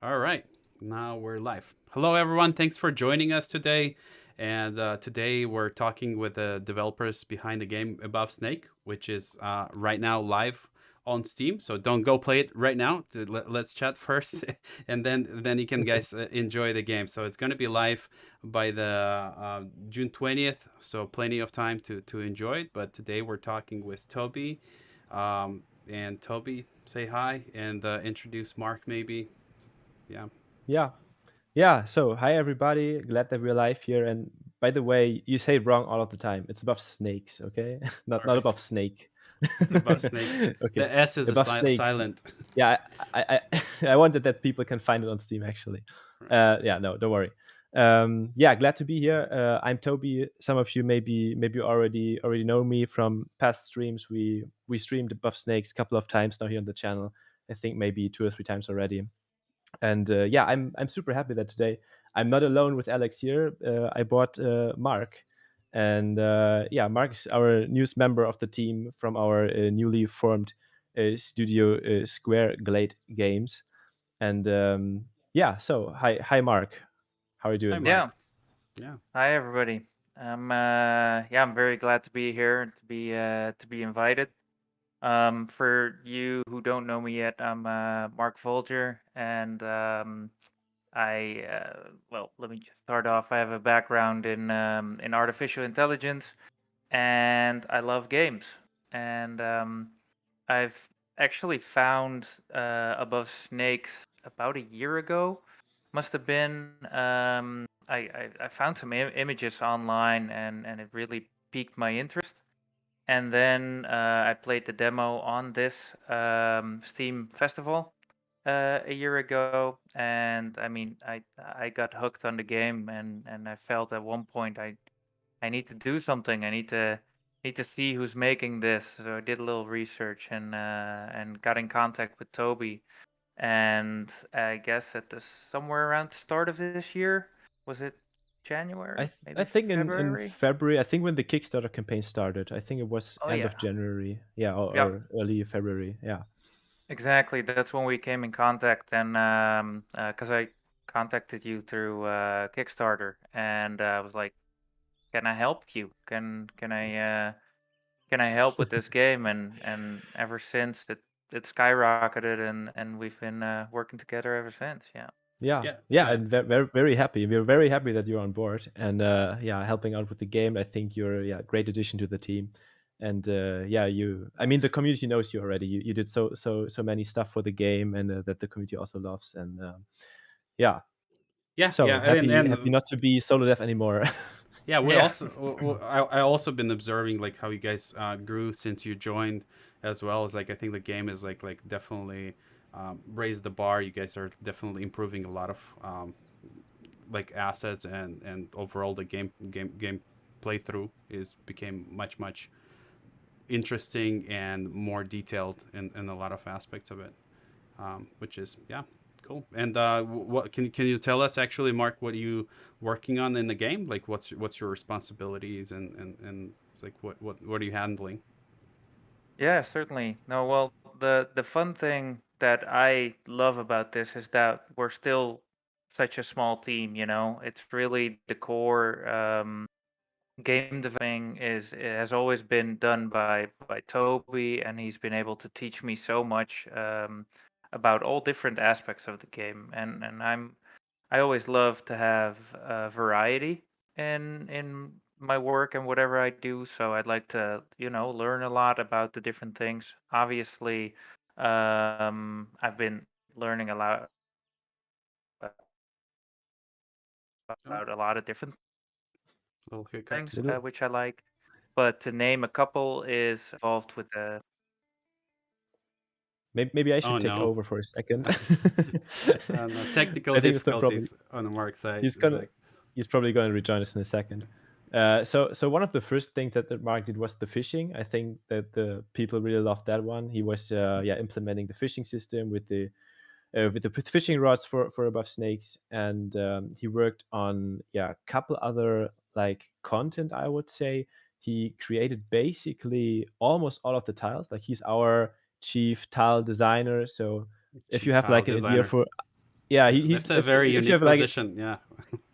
All right, now we're live. Hello, everyone. Thanks for joining us today. And today we're talking with the developers behind the game Above Snake, which is right now live on Steam. So don't go play it right now. Let's chat first, and then you can guys enjoy the game. So it's going to be live by the June 20th. So plenty of time to enjoy it. But today we're talking with Toby. Um, and Toby, say hi and introduce Mark maybe. Yeah. Yeah, yeah. So, hi everybody. Glad that we're live here. And by the way, you say it wrong all of the time. It's above snakes, okay? not All not right. above snake. It's above snakes. Okay, The S is a above snakes. silent. Yeah, I wanted that people can find it on Steam actually. Yeah, no, don't worry. Yeah, glad to be here. I'm Toby. Some of you maybe already know me from past streams. We streamed above snakes a couple of times now here on the channel. I think maybe 2 or 3 times already. And yeah, I'm super happy that today I'm not alone with Alex here. I bought Mark, and yeah, Mark is our newest member of the team from our newly formed studio, Square Glade Games. And yeah, so hi Mark, how are you Hi, doing? Mark. Yeah. Yeah. Hi, everybody. I'm very glad to be here and to be invited. For you who don't know me yet, I'm Mark Folger, and let me just start off. I have a background in artificial intelligence, and I love games. And I've actually found Above Snakes about a year ago. Must have been. I found some images online, and it really piqued my interest. And then I played the demo on this Steam festival a year ago, and I mean, I got hooked on the game, and I felt at one point I need to do something. I need to see who's making this. So I did a little research and got in contact with Toby. And I guess at the somewhere around the start of this year, was it January, maybe I think in February? February, I think when the Kickstarter campaign started, I think it was Oh end yeah, of January, yeah, yep, or early February, yeah. exactly. That's when we came in contact, and because I contacted you through Kickstarter, and I was like, "Can I help you? Can I help with this game?" And ever since it skyrocketed, and we've been working together ever since. Yeah. Yeah, Yeah. yeah, and very happy. We're very happy that you're on board and yeah, helping out with the game. I think you're a great addition to the team. And yeah, I mean, the community knows you already. You did so many stuff for the game, and that the community also loves. And yeah, Yeah. so Yeah. And happy not to be solo dev anymore. yeah, we Yeah. also I also been observing like how you guys grew since you joined, as well as like I think the game is like definitely raised the bar. You guys are definitely improving a lot of like assets and overall the game playthrough is became much interesting and more detailed in a lot of aspects of it. Which is yeah, cool. And what can you tell us actually, Mark, what are you working on in the game? Like what's your responsibilities and it's like what are you handling? Yeah, certainly. No, well, the fun thing that I love about this is that we're still such a small team, you know. It's really the core game developing is it has always been done by Toby, and he's been able to teach me so much about all different aspects of the game. And I always love to have variety in my work and whatever I do. So I'd like to, learn a lot about the different things. Obviously, I've been learning a lot Oh, about a lot of different little hiccups. things, Little, which I like. But to name a couple is involved with the. maybe I Oh should take no. over for a second. No, technical I think it's no problem. difficulties on the Mark side. He's It's gonna like he's probably going to rejoin us in a second. So one of the first things that Mark did was the fishing. I think that the people really loved that one. He was yeah, implementing the fishing system with the fishing rods for above snakes, and he worked on yeah, a couple other like content, I would say. He created basically almost all of the tiles. Like, he's our chief tile designer. So if you chief have tile like an idea designer. for Yeah, he's That's a very if you unique have like position. Yeah.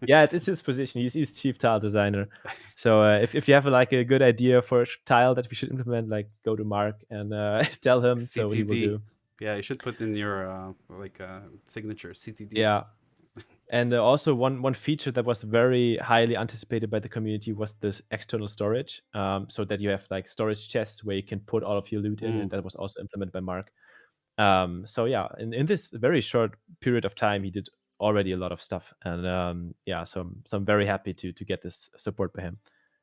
yeah, it's his position. He's chief tile designer. So if you have like a good idea for a tile that we should implement, like go to Mark and tell him, so he will CTD. do. Yeah, you should put in your signature CTD. Yeah, and also one feature that was very highly anticipated by the community was this external storage, so that you have like storage chests where you can put all of your loot in, and Mm. that was also implemented by Mark. So yeah, in this very short period of time, he did already a lot of stuff, and yeah, so I'm very happy to get this support by him,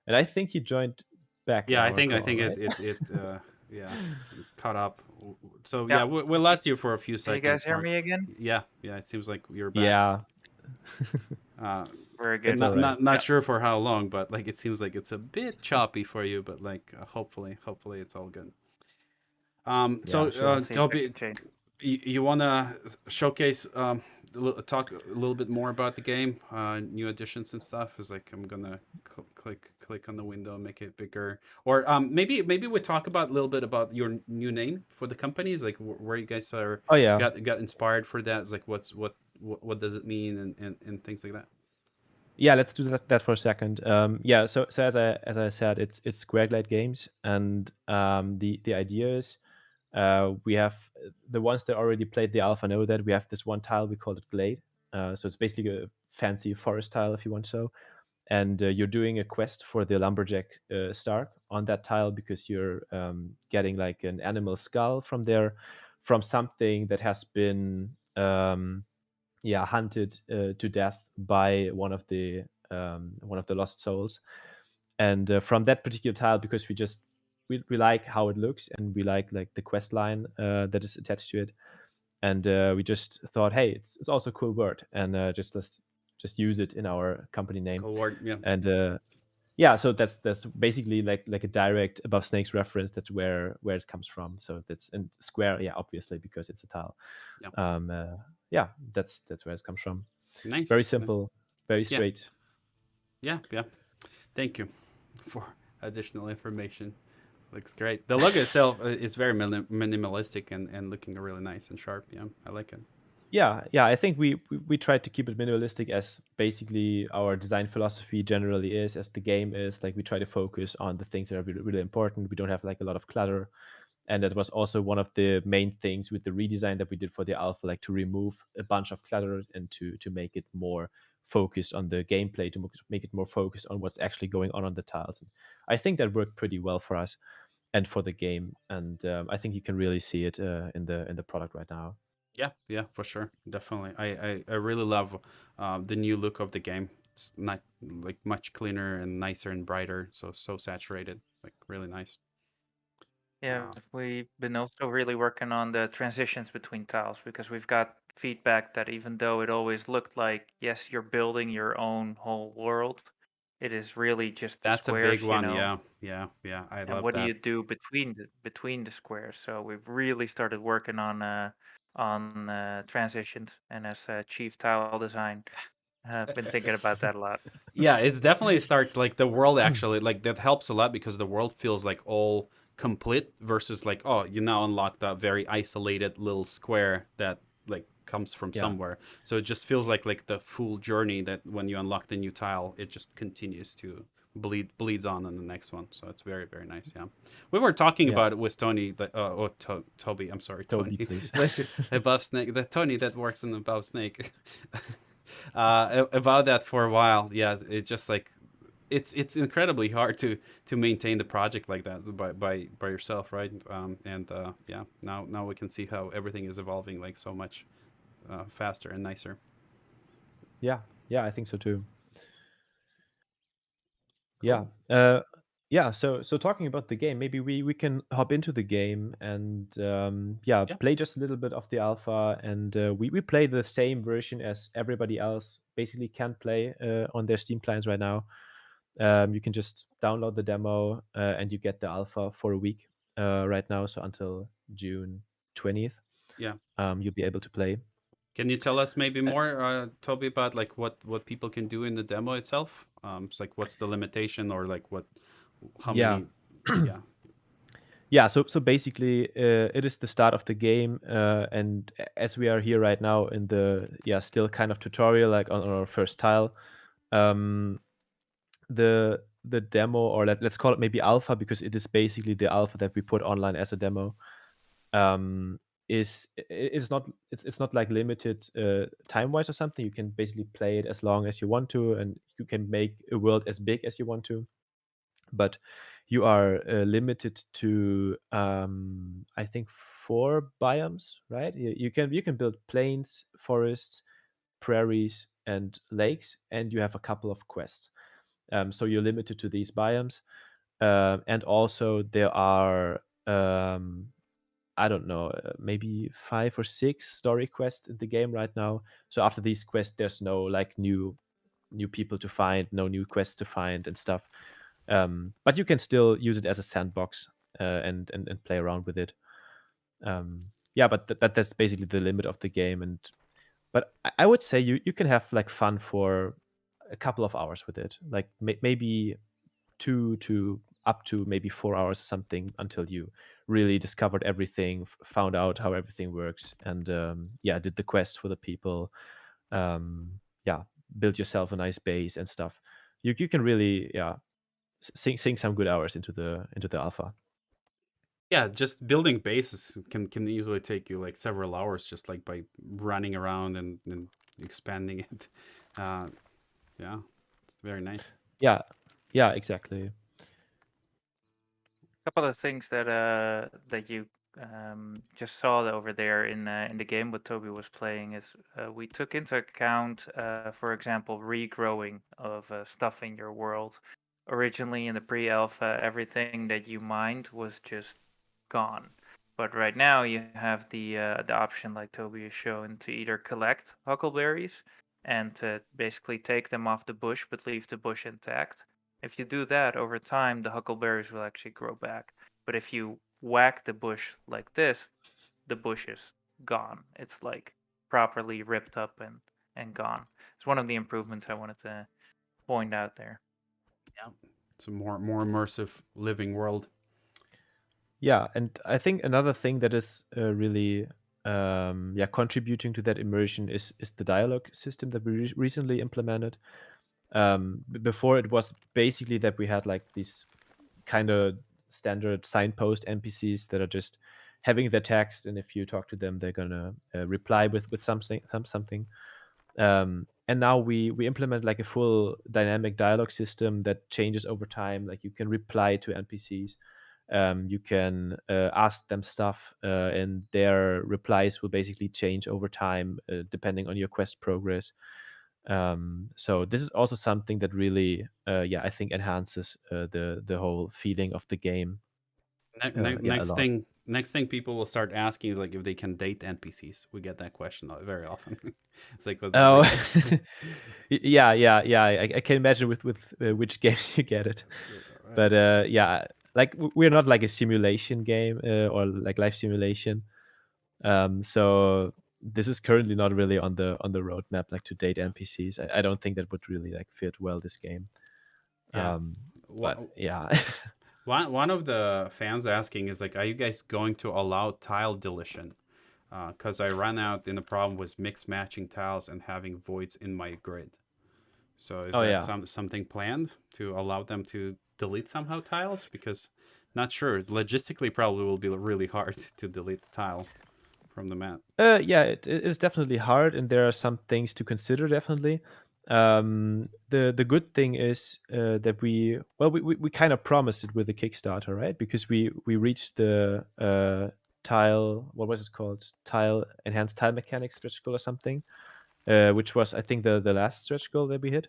and I think he joined back Yeah, our I call, think right? it yeah, caught up. So Yeah. yeah, we'll last you for a few Can you guys seconds, hear Mark. me again? Yeah, yeah, it seems like you're back. Yeah, Uh, Very it's good. all right. not Yeah. sure for how long, but like it seems like it's a bit choppy for you, but like hopefully it's all good. So Yeah, sure. Let's see if I Toby, can change. you wanna showcase talk a little bit more about the game, new additions and stuff? Is like I'm gonna click on the window, make it bigger, or maybe we talk about a little bit about your new name for the company. Is like where you guys are Oh yeah, got inspired for that. Is like what does it mean and things like that. yeah. Let's do that for a second. Yeah. So as I said, it's Squareglide Games, and the idea is we have the ones that already played the alpha know that we have this one tile we call it Glade. So it's basically a fancy forest tile, if you want so. And you're doing a quest for the lumberjack Stark on that tile because you're getting like an animal skull from there, from something that has been yeah hunted to death by one of the lost souls. And from that particular tile, because we like how it looks and we like the quest line that is attached to it, and we just thought, hey, it's also a cool word, and let's just use it in our company name. Cool word, yeah, And yeah, so that's basically like a direct above snakes reference. That's where it comes from. So that's and square, yeah, obviously because it's a tile. yeah, um yeah, that's where it comes from. nice, Very simple, very yeah, straight. yeah. Thank you for additional information. Looks great. The logo itself is very minimalistic and looking really nice and sharp. Yeah, I like it. Yeah, I think we try to keep it minimalistic, as basically our design philosophy generally is, as the game is. Like we try to focus on the things that are really important. We don't have like a lot of clutter, and that was also one of the main things with the redesign that we did for the alpha, like to remove a bunch of clutter and to make it more focused on the gameplay, to make it more focused on what's actually going on the tiles. And I think that worked pretty well for us and for the game, and I think you can really see it in the product right now. Yeah, yeah, for sure, definitely. I really love the new look of the game. It's not like much cleaner and nicer and brighter. So saturated, like really nice. Yeah, Uh, we've been also really working on the transitions between tiles because we've got feedback that even though it always looked like, yes, you're building your own whole world, it is really just the that's a big squares, you one. know. Yeah, yeah, yeah. I And love what do that. you do between the squares? So we've really started working on transitions, and as chief tile design, I've been thinking about that a lot. Yeah, it's definitely start like the world actually like that helps a lot because the world feels like all complete versus like oh you now unlocked a very isolated little square that like comes from Yeah. somewhere. So it just feels like the full journey that when you unlock the new tile, it just continues to bleeds on in the next one. So it's very nice. Yeah, we were talking Yeah, about it with Tony, Toby. I'm sorry, Toby, Tony, please. above Snake, the Tony that works in above Snake. About that for a while. Yeah, it's just like it's incredibly hard to maintain the project like that by yourself, right? And yeah, now we can see how everything is evolving like so much faster and nicer. Yeah, yeah, I think so too. Yeah. Cool. Yeah, so talking about the game, maybe we can hop into the game and yeah, Yeah, play just a little bit of the alpha, and we play the same version as everybody else basically can play on their Steam clients right now. You can just download the demo and you get the alpha for a week right now, so until June 20th, yeah. you'll be able to play. Can you tell us maybe Uh, more, Toby, about like what people can do in the demo itself? It's like what's the limitation or like what how yeah. many? Yeah, yeah, so basically, it is the start of the game, and as we are here right now in the still kind of tutorial, like on our first tile, um, the demo, or let's call it maybe alpha, because it is basically the alpha that we put online as a demo, um, it's not like limited time wise or something. You can basically play it as long as you want to, and you can make a world as big as you want to, but you are limited to I think 4 biomes, right? You can build plains, forests, prairies, and lakes, and you have a couple of quests. So you're limited to these biomes, and also there are I don't know, maybe 5 or 6 story quests in the game right now. So after these quests, there's no like new people to find, no new quests to find and stuff. But you can still use it as a sandbox, and play around with it. Yeah, but that's basically the limit of the game. And but I would say you can have like fun for a couple of hours with it, like maybe 2 to up to maybe 4 hours or something, until you really discovered everything, found out how everything works, and yeah, did the quests for the people. Yeah, build yourself a nice base and stuff. You can really sink some good hours into the alpha. Yeah, just building bases can easily take you like several hours just like by running around and expanding it. Uh, yeah, it's very nice. Yeah, yeah, exactly. Couple of things that you just saw over there in the game what Toby was playing is we took into account, for example, regrowing of stuff in your world. Originally in the pre-alpha, everything that you mined was just gone. But right now you have the option, like Toby is showing, to either collect huckleberries and to basically take them off the bush but leave the bush intact. If you do that over time, the huckleberries will actually grow back. But if you whack the bush like this, the bush is gone. It's like properly ripped up and gone. It's one of the improvements I wanted to point out there. Yeah, it's a more immersive living world. Yeah, and I think another thing that is really contributing to that immersion is the dialogue system that we recently implemented. Before, it was basically that we had like these kind of standard signpost NPCs that are just having their text, and if you talk to them, they're gonna reply with something. And now we implement like a full dynamic dialogue system that changes over time. Like you can reply to NPCs, you can ask them stuff, and their replies will basically change over time, depending on your quest progress. So this is also something that really, I think enhances the whole feeling of the game. A lot. Next thing people will start asking is like if they can date NPCs. We get that question very often. It's like Oh, like yeah. I can imagine with which games you get it, but yeah, like we're not like a simulation game, or like life simulation. So this is currently not really on the roadmap, like to date NPCs. I don't think that would really like fit well this game. yeah. But Wha- yeah. one of the fans asking is like, are you guys going to allow tile deletion? Because I ran out in the problem was mix matching tiles and having voids in my grid. So is Oh that yeah. something planned to allow them to delete somehow tiles? Because not sure. Logistically, probably will be really hard to delete the tile from the map. Yeah, it is definitely hard, and there are some things to consider. Definitely, the good thing is that we kind of promised it with the Kickstarter, right? Because we reached the tile. What was it called? Tile enhanced tile mechanics stretch goal or something, which was, I think, the last stretch goal that we hit.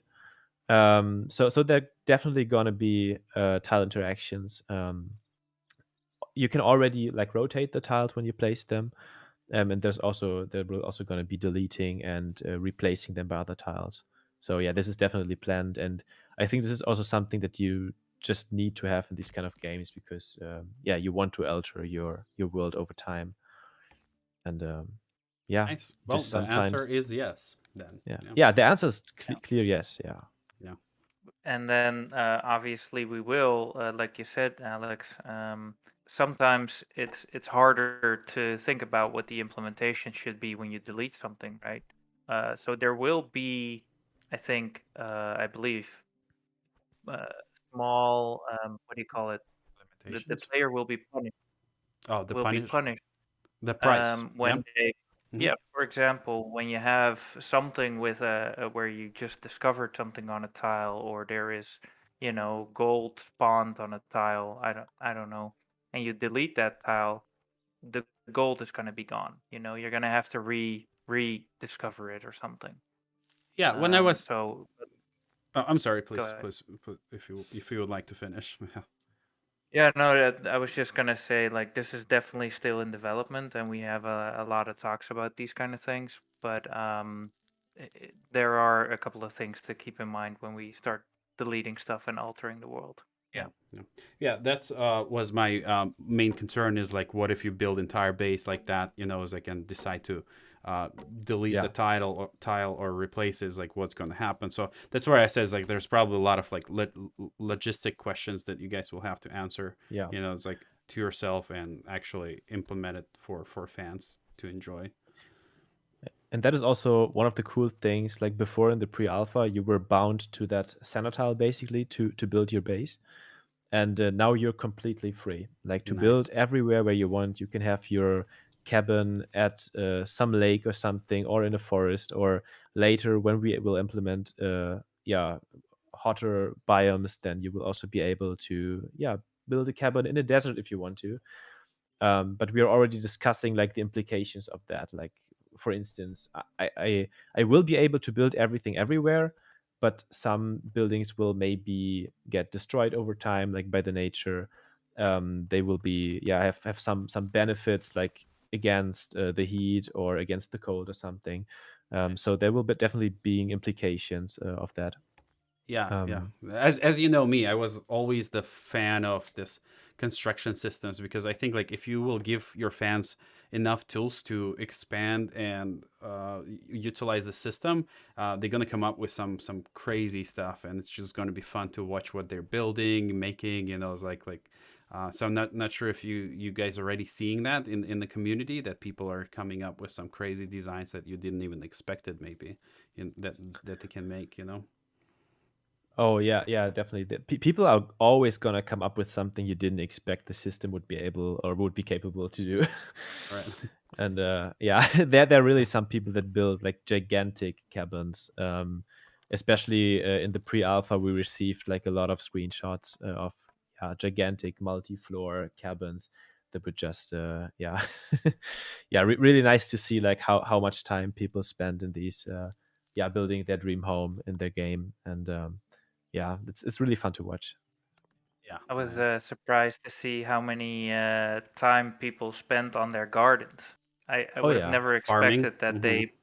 So there definitely gonna be tile interactions. You can already like rotate the tiles when you place them, and there will also going to be deleting and replacing them by other tiles. So yeah, this is definitely planned, and I think this is also something that you just need to have in these kind of games, because you want to alter your world over time, and yeah, Nice. Well, just the answer sometimes. is yes. Then yeah, Yeah, the answer is Yeah. clear yes. Yeah. yeah, And then obviously we will, like you said, Alex, sometimes it's harder to think about what the implementation should be when you delete something, right? So there will be, I think, I believe, uh, small, what do you call it? The Limitations. player will be punished. Oh, the Will be punish, punished the price. Yeah. when they, Hmm. yeah, for example, when you have something with where you just discovered something on a tile, or there is, gold spawned on a tile. I don't know, and you delete that tile, the gold is going to be gone. You're going to have to rediscover it or something. Yeah. When I was, So I'm sorry. go Please, ahead. please, if you would like to finish. Yeah, no, I was just gonna say, like, this is definitely still in development, and we have a lot of talks about these kind of things. But there are a couple of things to keep in mind when we start deleting stuff and altering the world. Yeah, Yeah. yeah, yeah. That's was my main concern is like, what if you build entire base like that? Is like and decide to uh, delete the Yeah, tile or replace it, is like what's going to happen. So that's where I says like there's probably a lot of like logistic questions that you guys will have to answer. yeah. It's like to yourself and actually implement it for fans to enjoy. And that is also one of the cool things. Like before in the pre-alpha, you were bound to that center tile basically to build your base, and now you're completely free, like to build Nice. everywhere where you want. You can have your cabin at some lake or something, or in a forest, or later when we will implement hotter biomes, then you will also be able to build a cabin in a desert if you want to. But we are already discussing like the implications of that. Like for instance, I will be able to build everything everywhere, but some buildings will maybe get destroyed over time, like by the nature. They will be have some benefits, like against the heat or against the cold or something. So there will be definitely being implications of that. Yeah, yeah. Um, As you know me, I was always the fan of this construction systems because I think like if you will give your fans enough tools to expand and utilize the system, they're gonna come up with some crazy stuff, and it's just gonna be fun to watch what they're building, making. It's like. So I'm not sure if you guys are already seeing that in the community that people are coming up with some crazy designs that you didn't even expected maybe that they can make. Oh yeah, yeah, definitely. People are always gonna come up with something you didn't expect the system would be able or would be capable to do. Right. And yeah, there are really some people that build like gigantic cabins. Especially in the pre-alpha, we received like a lot of screenshots of gigantic multi-floor cabins that were just yeah, really nice to see like how much time people spend in these building their dream home in their game. And yeah, it's really fun to watch. Yeah, I was yeah. surprised to see how many time people spent on their gardens. I Oh would have yeah. never Farming. expected that Hmm. they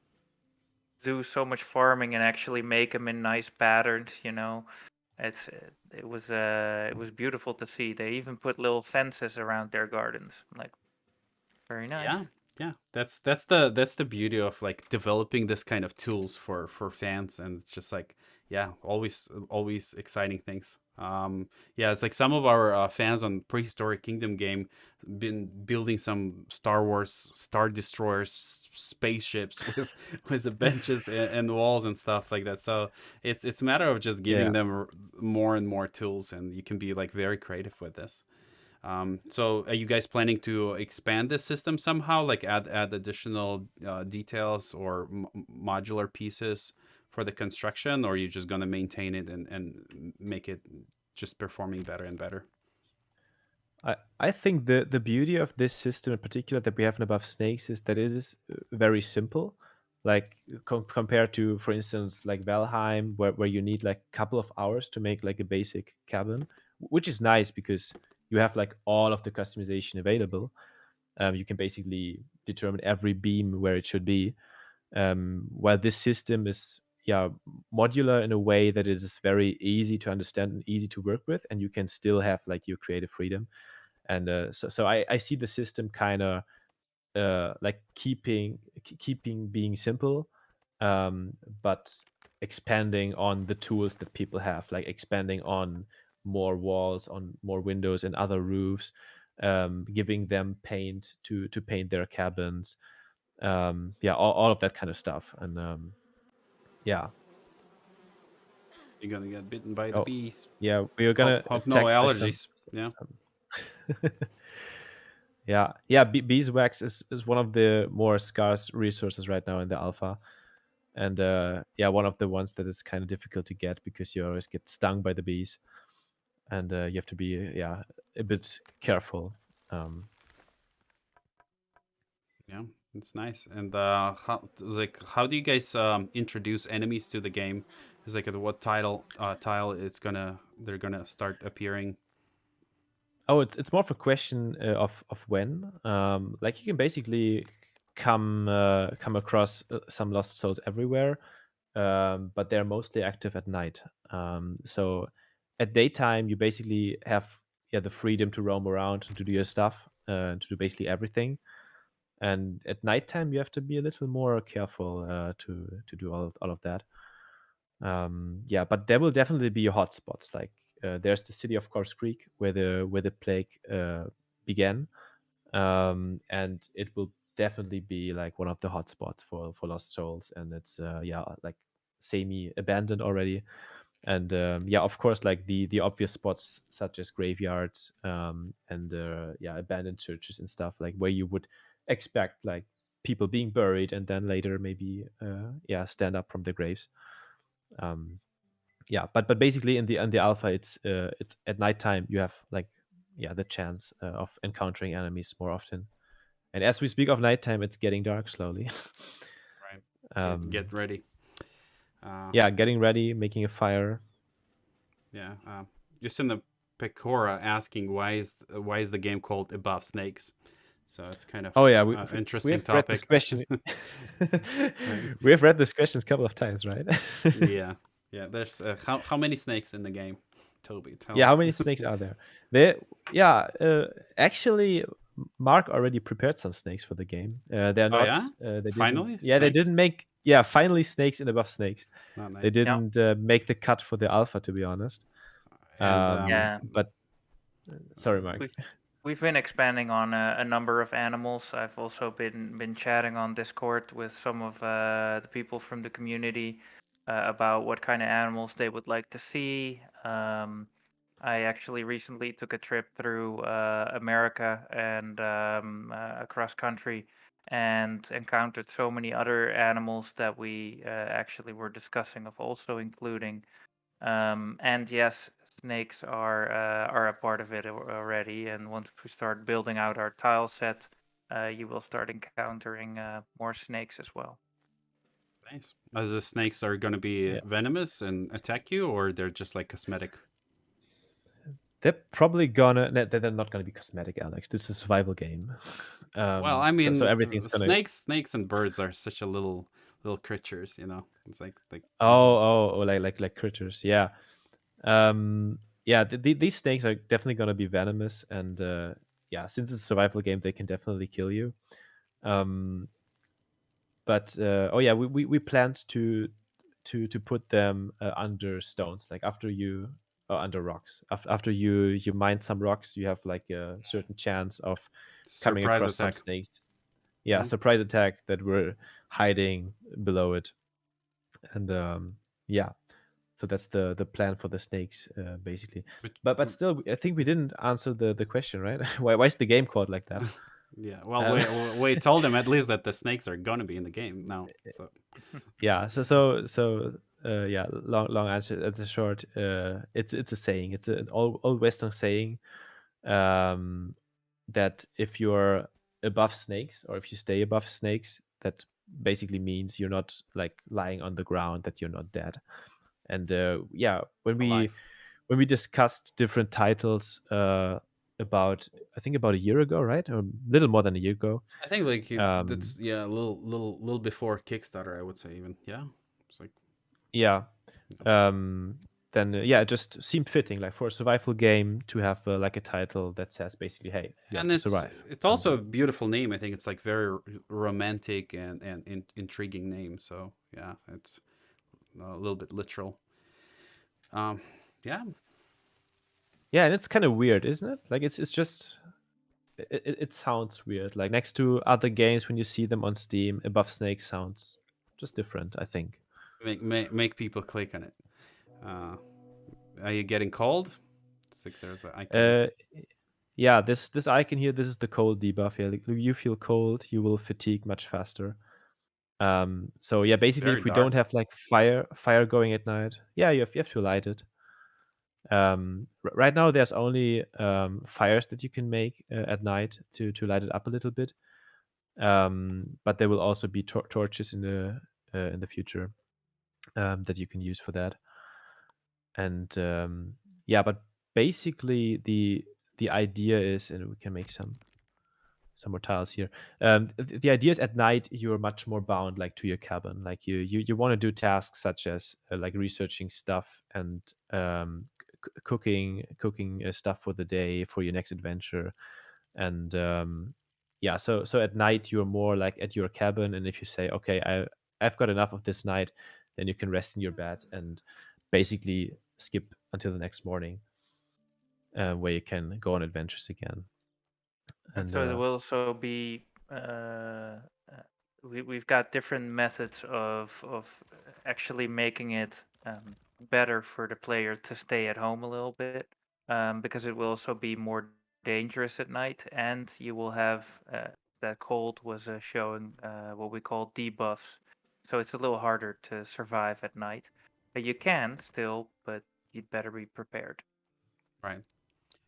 do so much farming and actually make them in nice patterns. It was beautiful to see. They even put little fences around their gardens. Like, very Yeah, nice. yeah. That's the beauty of like developing this kind of tools for fans, and it's just like yeah, always exciting things. Yeah, it's like some of our fans on Prehistoric Kingdom game been building some Star Wars Star Destroyers spaceships with the benches and walls and stuff like that. So it's a matter of just giving Yeah. them more and more tools, and you can be like very creative with this. So are you guys planning to expand this system somehow, like add additional details or modular pieces for the construction, or are you just gonna maintain it and make it just performing better and better? I think the beauty of this system in particular that we have in Above Snakes is that it is very simple. Like compared to, for instance, like Valheim, where you need like a couple of hours to make like a basic cabin, which is nice because you have like all of the customization available. You can basically determine every beam where it should be. While this system is modular in a way that it is very easy to understand and easy to work with, and you can still have like your creative freedom. And so I see the system kind of like keeping being simple, um, but expanding on the tools that people have, like expanding on more walls, on more windows and other roofs. giving them paint to paint their cabins. Yeah, all of that kind of stuff. And yeah, You're gonna get bitten by the oh bees. yeah, we are Hope gonna hope no attacked by allergies. Yeah. some yeah, beeswax is one of the more scarce resources right now in the alpha. And yeah, one of the ones that is kind of difficult to get because you always get stung by the bees, and you have to be yeah a bit careful. um Yeah, it's nice. And how do you guys introduce enemies to the game? Is like at what tile they're gonna start appearing? oh, it's more of a question of when. Like you can basically come across some lost souls everywhere, but they're mostly active at night. So at daytime, you basically have yeah the freedom to roam around and to do your stuff, to do basically everything. And at nighttime, you have to be a little more careful to do all of that. Yeah, but there will definitely be hotspots. Like there's the city of Corpse Creek where the plague began, and it will definitely be like one of the hotspots for lost souls. And it's yeah like semi abandoned already. And yeah, of course, like the obvious spots such as graveyards, and yeah abandoned churches and stuff like where you would expect like people being buried and then later maybe yeah stand up from the graves. um yeah, but basically in the alpha, it's at nighttime you have like yeah the chance of encountering enemies more often. And as we speak of nighttime, it's getting dark slowly. Right. Get um ready. Uh, yeah, getting ready, making a fire. yeah. Just in the Pecora asking why is the game called Above Snakes? So it's kind of Oh yeah, we interesting have read this topic. question. Right. We have read this question a couple of times, right? Yeah. Yeah. There's how many snakes in the game? Toby, tell Yeah, me. how many snakes are there? There, yeah. Actually, Mark already prepared some snakes for the game. They're Oh not. yeah. They didn't. Finally, Yeah, they snakes. didn't make. Yeah, finally snakes in above snakes. Not They nice. Yeah. didn't make the cut for the alpha, to be honest. And Yeah. But sorry, Mark. We've we've been expanding on a number of animals. I've also been chatting on Discord with some of the people from the community about what kind of animals they would like to see. I actually recently took a trip through America and across country and encountered so many other animals that we actually were discussing of also including. And yes, snakes are a part of it already. And once we start building out our tile set, you will start encountering more snakes as well. nice. The snakes are going to be Yeah, venomous and attack you, or they're just like cosmetic. they're probably gonna. They're not gonna be cosmetic, Alex. This is a survival game. Well, I So mean, everything's gonna. snakes and birds are such a little creatures, you know. It's like this is Oh, like critters. Yeah. Yeah, these snakes are definitely gonna be venomous, and yeah, since it's a survival game, they can definitely kill you. Um, but oh yeah, we planned to put them under stones, like after you under rocks. After you mine some rocks, you have like a certain chance of coming surprise across some attack. snakes. Yeah, Yeah. surprise attack that were hiding below it. And yeah, so that's the plan for the snakes basically. But, But still, I think we didn't answer the question, right? Why is the game called like that? yeah. Well, um, we told them at least that the snakes are gonna be in the game now. So yeah, yeah, long answer. It's a short. It's a saying. It's an old Western saying, um, that if you're above snakes or if you stay above snakes, that basically means you're not like lying on the ground, that you're not dead. And yeah, alive. when we discussed different titles about, I think about a year ago, right, or a little more than a year ago. I think like um that's yeah, a little before Kickstarter, I would say even. Yeah. It's like yeah, you know. then yeah, it just seemed fitting, like for a survival game, to have like a title that says basically, hey, you have And to it's survive. it's also a beautiful name. I think it's like very romantic and intriguing name. So yeah, it's a little bit literal. Um, yeah, Yeah, and it's kind of weird, isn't it? Like it's just it sounds weird. Like next to other games, when you see them on Steam, Above Snake sounds just different, I think. Make people click on it. Uh, are you getting cold? It's like there's an icon Uh, there. yeah, this icon here, this is the cold debuff. Yeah, like, you feel cold, you will fatigue much faster. So yeah, It's basically, very if we don't dark. have like fire going at night, yeah, you have to light it. Right now, there's only fires that you can make at night to light it up a little bit. But there will also be torches in the future that you can use for that. And yeah, but basically the idea is, and we can make some more tiles here. The idea is at night you're much more bound, like to your cabin. Like you want to do tasks such as like researching stuff and cooking stuff for the day for your next adventure. And yeah, so at night you're more like at your cabin, and if you say, okay, I've got enough of this night, then you can rest in your bed and basically skip until the next morning, where you can go on adventures again. And And so there will also be we've got different methods of actually making it better for the player to stay at home a little bit, because it will also be more dangerous at night, and you will have that cold was showing what we call debuffs, so it's a little harder to survive at night. You can still, but you'd better be prepared. Right.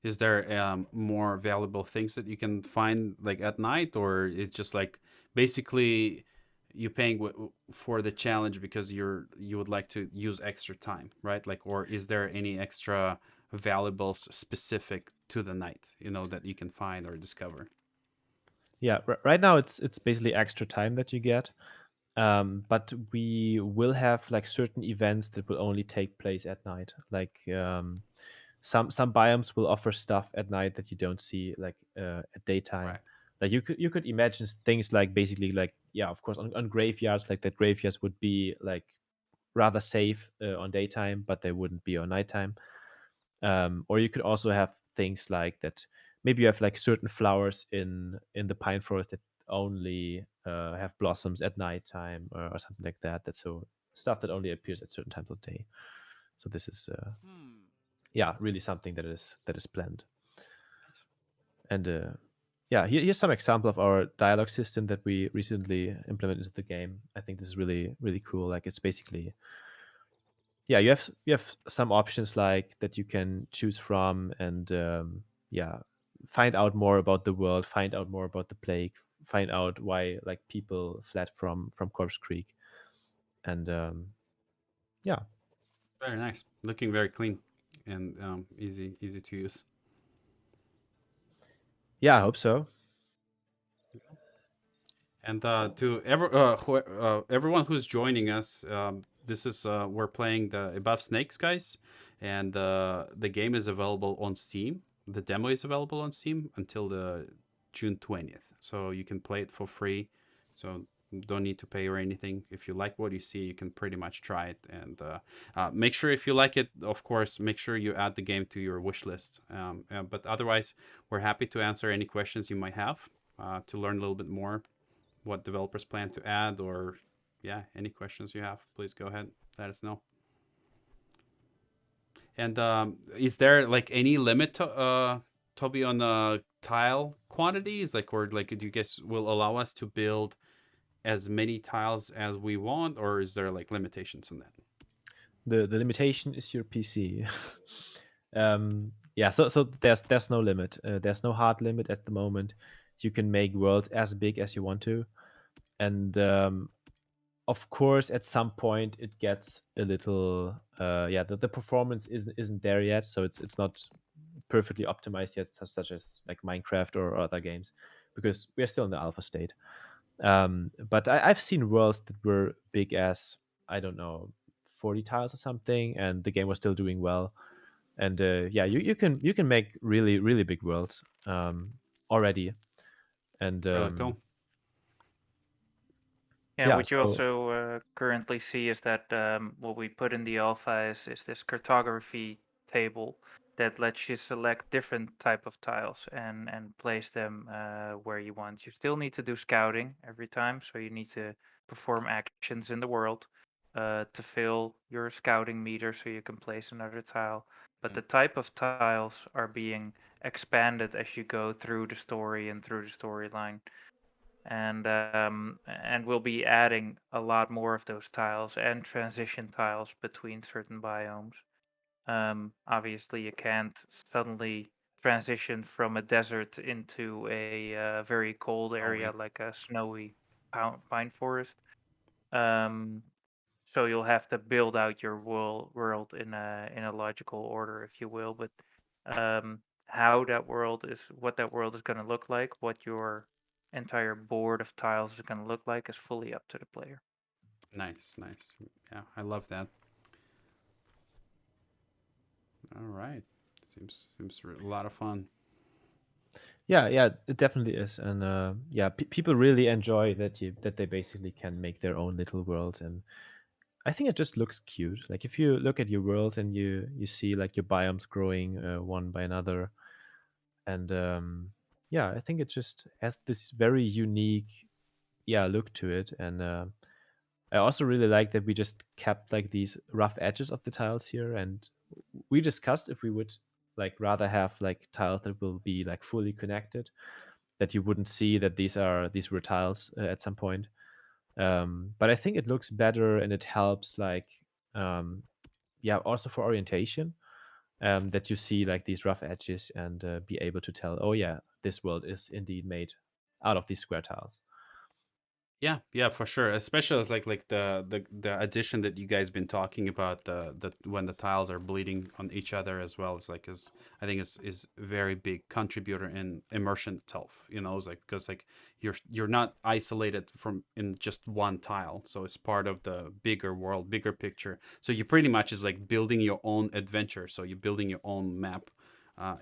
Is there more valuable things that you can find like at night, or it's just like basically you paying for the challenge because you would like to use extra time, right? Like, or is there any extra valuables specific to the night, that you can find or discover? yeah, right now it's basically extra time that you get. But we will have like certain events that will only take place at night. Like some biomes will offer stuff at night that you don't see like at daytime. Right. Like you could imagine things like basically like, yeah, of course, on graveyards, like that graveyards would be like rather safe on daytime, but they wouldn't be on nighttime. Or you could also have things like that. Maybe you have like certain flowers in the pine forest that only have blossoms at nighttime, or something like that. That's so stuff that only appears at certain times of day. So this is yeah, really something that is planned. Nice. And yeah, here's some example of our dialogue system that we recently implemented into the game. I think this is really really cool. Like it's basically, yeah, you have some options like that you can choose from, and yeah, find out more about the world, find out more about the plague, find out why like people fled from Corpse Creek. And yeah. Very nice. Looking very clean and easy to use. Yeah, I hope so. And everyone who's joining us, this is we're playing the Above Snakes, guys, and the game is available on Steam. The demo is available on Steam until the June 20th, so you can play it for free. So don't need to pay or anything. If you like what you see, you can pretty much try it. And make sure if you like it, of course, make sure you add the game to your wish list. But otherwise, we're happy to answer any questions you might have to learn a little bit more what developers plan to add, or yeah, any questions you have, please go ahead, let us know. And is there like any limit to Toby, on the tile quantities, like, or like, do you guys will allow us to build as many tiles as we want, or is there like limitations on that? The limitation is your PC. Yeah, so there's no limit. There's no hard limit at the moment. You can make worlds as big as you want to. And of course, at some point it gets a little yeah, the performance isn't there yet, so it's not perfectly optimized yet, such as like Minecraft or other games, because we're still in the alpha state. But I've seen worlds that were big as, I don't know, 40 tiles or something, and the game was still doing well. And yeah, you can make really really big worlds already. And Really cool. Yeah, yeah, what you so also currently see is that what we put in the alpha is this cartography table that lets you select different type of tiles and place them where you want. You still need to do scouting every time, so you need to perform actions in the world to fill your scouting meter so you can place another tile. But Mm. the type of tiles are being expanded as you go through the story and through the storyline. And we'll be adding a lot more of those tiles and transition tiles between certain biomes. Obviously, you can't suddenly transition from a desert into a very cold Oh, area yeah. like a snowy pine forest. Um, so you'll have to build out your world in a logical order, if you will. But how that world is, what that world is going to look like, what your entire board of tiles is going to look like, is fully up to the player. Nice, nice. Yeah, I love that. All right. Seems a lot of fun. Yeah, yeah, it definitely is, and yeah, people really enjoy that they basically can make their own little worlds, and I think it just looks cute. Like if you look at your worlds and you see like your biomes growing one by another, and yeah, I think it just has this very unique look to it, and I also really like that we just kept like these rough edges of the tiles here, and we discussed if we would like rather have like tiles that will be like fully connected, that you wouldn't see that these were tiles at some point. But I think it looks better and it helps like um, yeah, also for orientation, that you see like these rough edges and be able to tell, oh yeah, this world is indeed made out of these square tiles. Yeah, yeah, for sure. Especially as like the addition that you guys been talking about, the when the tiles are bleeding on each other as well, is I think is very big contributor in immersion itself. It's like because like you're not isolated from in just one tile, so it's part of the bigger world, bigger picture. So you pretty much is like building your own adventure. So you're building your own map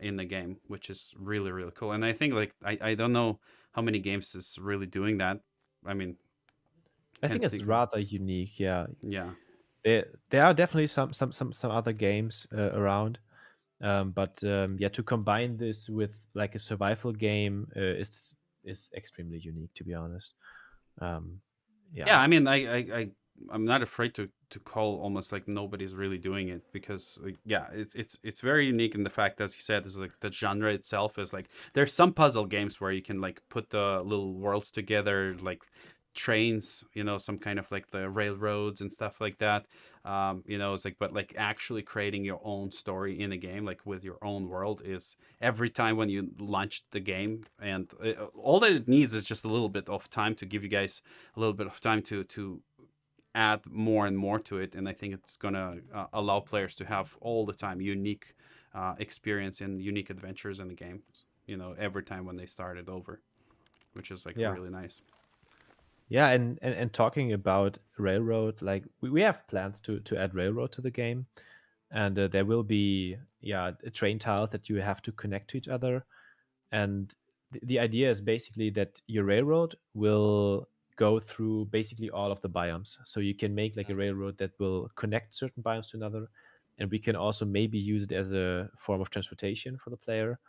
in the game, which is really really cool. And I think like I don't know how many games is really doing that. I mean, I think can't it's think of. rather unique. Yeah, Yeah. there are definitely some other games around, but yeah, to combine this with like a survival game is extremely unique, to be honest. Um, Yeah, yeah, I mean, I'm not afraid to call almost like nobody's really doing it because like, yeah, it's very unique in the fact, as you said, is like the genre itself is like there's some puzzle games where you can like put the little worlds together, like trains, some kind of like the railroads and stuff like that. It's like, but like actually creating your own story in a game, like with your own world, is every time when you launch the game, and all that it needs is just a little bit of time to give you guys a little bit of time to add more and more to it, and I think it's gonna allow players to have all the time unique experience and unique adventures in the game. Every time when they start it over, which is like yeah. really nice. Yeah, and talking about railroad, like we have plans to add railroad to the game, and there will be train tiles that you have to connect to each other, and the idea is basically that your railroad will go through basically all of the biomes, so you can make like a railroad that will connect certain biomes to another, and we can also maybe use it as a form of transportation for the player,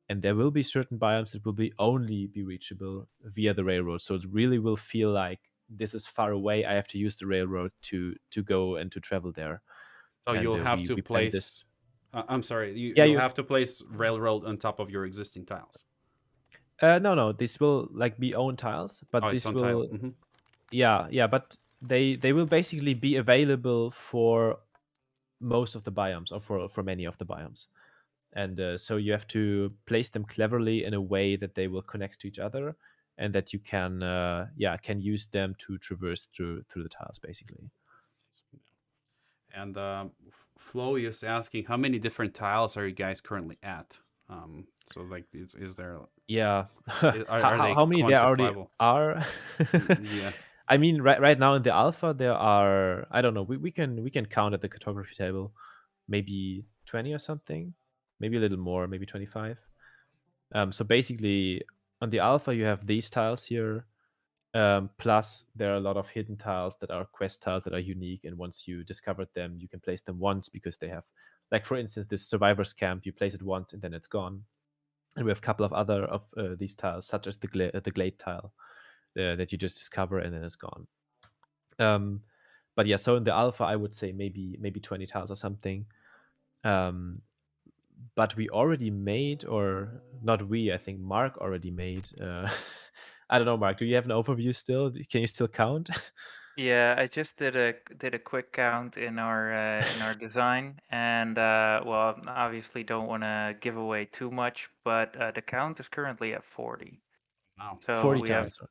and there will be certain biomes that will be only be reachable via the railroad, so it really will feel like this is far away, I have to use the railroad to go and to travel there. So And you'll have to we planned place. this. I'm sorry, Yeah, you'll you have to place railroad on top of your existing tiles. no, this will like be own tiles, Oh, but it's this on tile. will yeah, but they will basically be available for most of the biomes, or for many of the biomes, and so you have to place them cleverly in a way that they will connect to each other, and that you can can use them to traverse through the tiles basically. And Flo is asking, how many different tiles are you guys currently at? So like, is there Yeah. are they How many there already quantifiable? are? Yeah. I mean, right now in the alpha there are, I don't know, we can count at the cartography table, maybe 20 or something, maybe a little more, maybe 25. So basically on the alpha you have these tiles here, plus there are a lot of hidden tiles that are quest tiles that are unique, and once you discovered them you can place them once because they have like for instance, this survivors camp, you place it once and then it's gone. And we have a couple of other of these tiles, such as the glade tile that you just discover and then it's gone. But yeah, so in the alpha, I would say maybe 20 tiles or something. But we already made, or not we, I think Mark already made. I don't know, Mark. Do you have an overview still? Can you still count? Yeah, I just did a quick count in our design, and well, obviously don't want to give away too much, but the count is currently at 40. Wow, So 40 we have tiles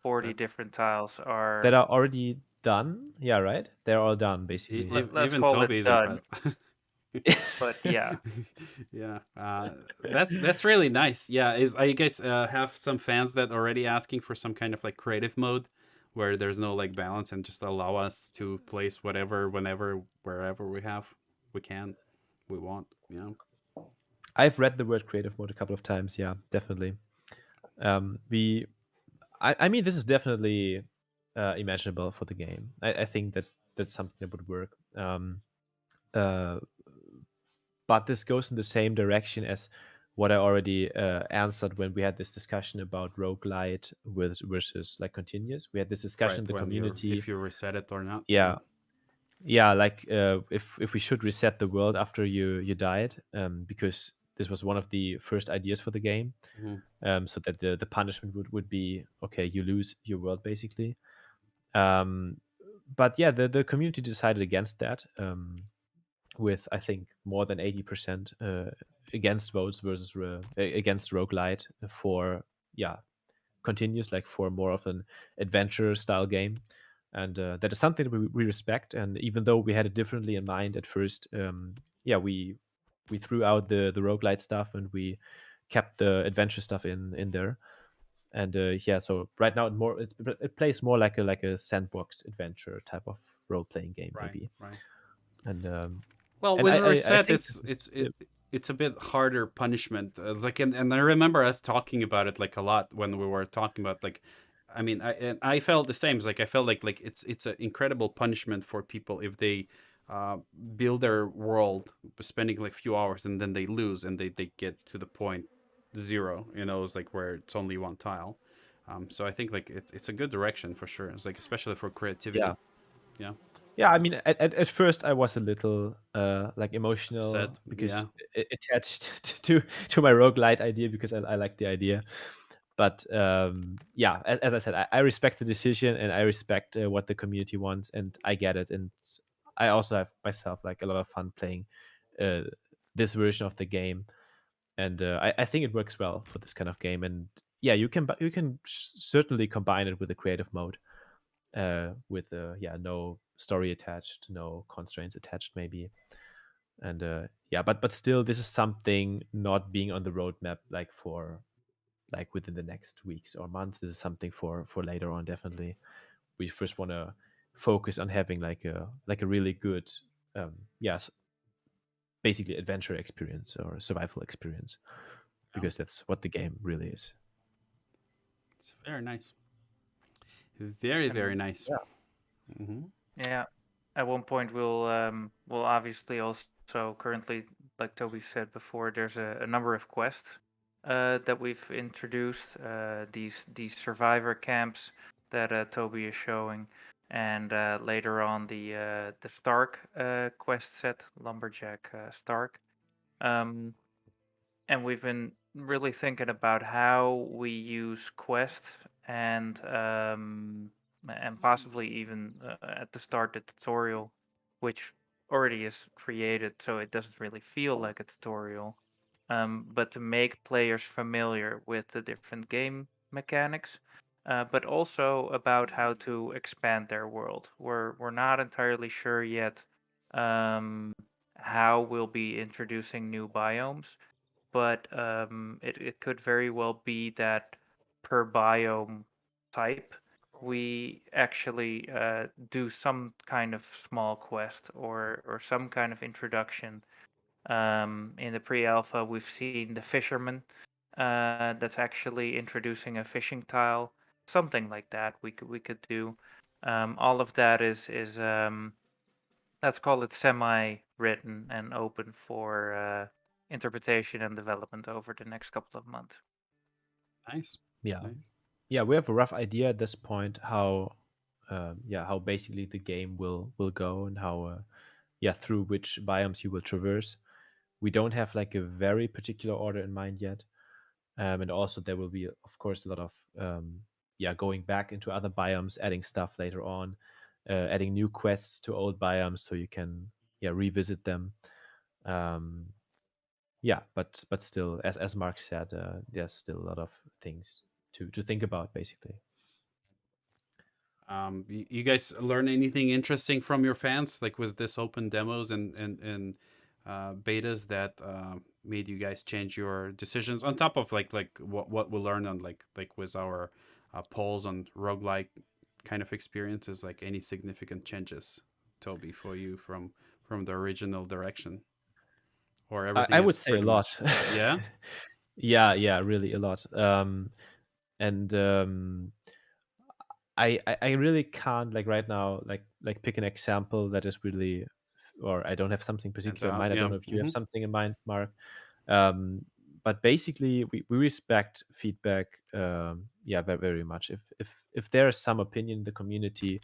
40 that's different tiles. that Are are already done. Yeah, right. They're all done basically. let's even call it Toby is done, impressed. but yeah. Yeah, that's really nice. Yeah, is are you guys have some fans that already asking for some kind of like creative mode where there's no like balance and just allow us to place whatever, whenever, wherever we can, we want. Yeah, I've read the word creative mode a couple of times. Yeah, definitely. We, I mean, this is definitely imaginable for the game. I think that that's something that would work. Uh, but this goes in the same direction as what I already answered when we had this discussion about roguelite with versus like continuous. We had this discussion right. in the When you're community. if you reset it or not. Yeah. Yeah, yeah, like if we should reset the world after you died, because this was one of the first ideas for the game, Hmm. so that the punishment would be okay, you lose your world basically. Um, but yeah, the community decided against that. With I think more than 80% against votes versus against roguelite for yeah continues, like for more of an adventure style game. And that is something that we respect. And even though we had it differently in mind at first, yeah, we threw out the roguelite stuff and we kept the adventure stuff in there. And yeah, so right now it plays more like a sandbox adventure type of role playing game Right, maybe. right. And Well, and with I reset, think this is it's a bit harder punishment. Like, and I remember us talking about it like a lot when we were talking about like, I mean, I felt the same. It's like I felt like it's an incredible punishment for people if they uh, build their world spending like few hours and then they lose and they get to the point zero. You know, it's like where it's only one tile. So I think like it's a good direction for sure. It's like especially for yeah. creativity. Yeah, Yeah, I mean, at first I was a little like emotional upset. because Yeah, attached to my roguelite idea because I like the idea. But yeah, as I said, I respect the decision and I respect what the community wants, and I get it. And I also have myself like a lot of fun playing uh, this version of the game, and I think it works well for this kind of game. And yeah, you can certainly combine it with a creative mode with yeah, no story attached, no constraints attached maybe. And yeah, but still this is something not being on the roadmap like for like within the next weeks or months. This is something for later on definitely. We first want to focus on having like a really good yes, basically adventure experience or survival experience, yeah, because that's what the game really is. it's very nice. Very, very And nice. Yeah. Hmm. yeah, at one point we'll obviously also currently, like Toby said before, there's a number of quests that we've introduced. These survivor camps that Toby is showing, and later on the Stark quest set, Lumberjack Stark. Um, and we've been really thinking about how we use quest and and possibly even at the start the tutorial, which already is created, so it doesn't really feel like a tutorial. But to make players familiar with the different game mechanics, but also about how to expand their world. We're not entirely sure yet how we'll be introducing new biomes, but it could very well be that per biome type, we actually do some kind of small quest or some kind of introduction. In the pre-alpha, we've seen the fisherman that's actually introducing a fishing tile, something like that. We could do. All of that is let's call it semi-written and open for interpretation and development over the next couple of months. Nice. Yeah, Nice. yeah, we have a rough idea at this point how basically the game will go, and how through which biomes you will traverse. We don't have like a very particular order in mind yet. And also there will be, of course, a lot of going back into other biomes, adding stuff later on, adding new quests to old biomes so you can revisit them. um, but still, as Mark said, there's still a lot of things to think about, basically. You guys learn anything interesting from your fans? Like, was this open demos and betas that made you guys change your decisions on top of like what we learned on like was our polls on roguelike kind of experiences? Like any significant changes, Toby, for you from the original direction, or I everything would is say a pretty lot. much yeah? Yeah, really a lot. And I really can't, like, right now, like pick an example that is really, or I don't have something Stands particular in out. mind. I don't Yeah. know if you have Hmm. something in mind, Mark. um, but basically we respect feedback, very, very much. If there is some opinion in the community,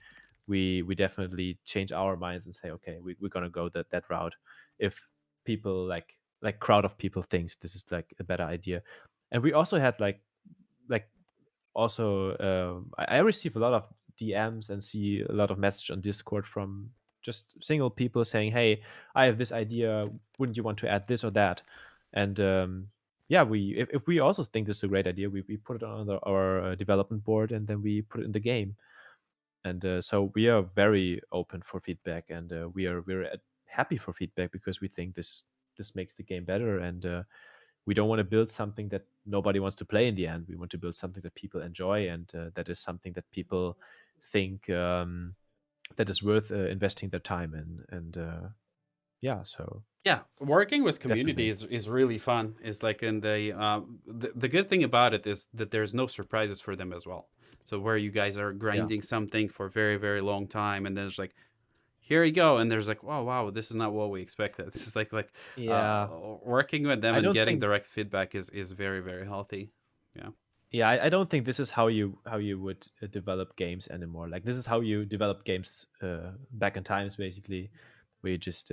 we definitely change our minds and say, okay, we're gonna go that route. If people, like crowd of people, thinks this is like a better idea. And we also had like also I receive a lot of DMs and see a lot of message on Discord from just single people saying, hey, I have this idea, wouldn't you want to add this or that? And we, if we also think this is a great idea, we put it on our development board, and then we put it in the game. And so we are very open for feedback, and we're happy for feedback, because we think this makes the game better. And we don't want to build something that nobody wants to play in the end. We want to build something that people enjoy, and that is something that people think that is worth investing their time in. And so Yeah, working with community definitely. is really fun. It's like in the good thing about it is that there's no surprises for them as well. So where you guys are Yeah. grinding something for a very very long time, and then it's like here you go, and there's like oh wow, this is not what we expected. This is like uh, Yeah. working with them I and don't getting think. direct feedback is very very healthy. Yeah. Yeah, I don't think this is how you would develop games anymore. Like, this is how you develop games back in times, basically, where you just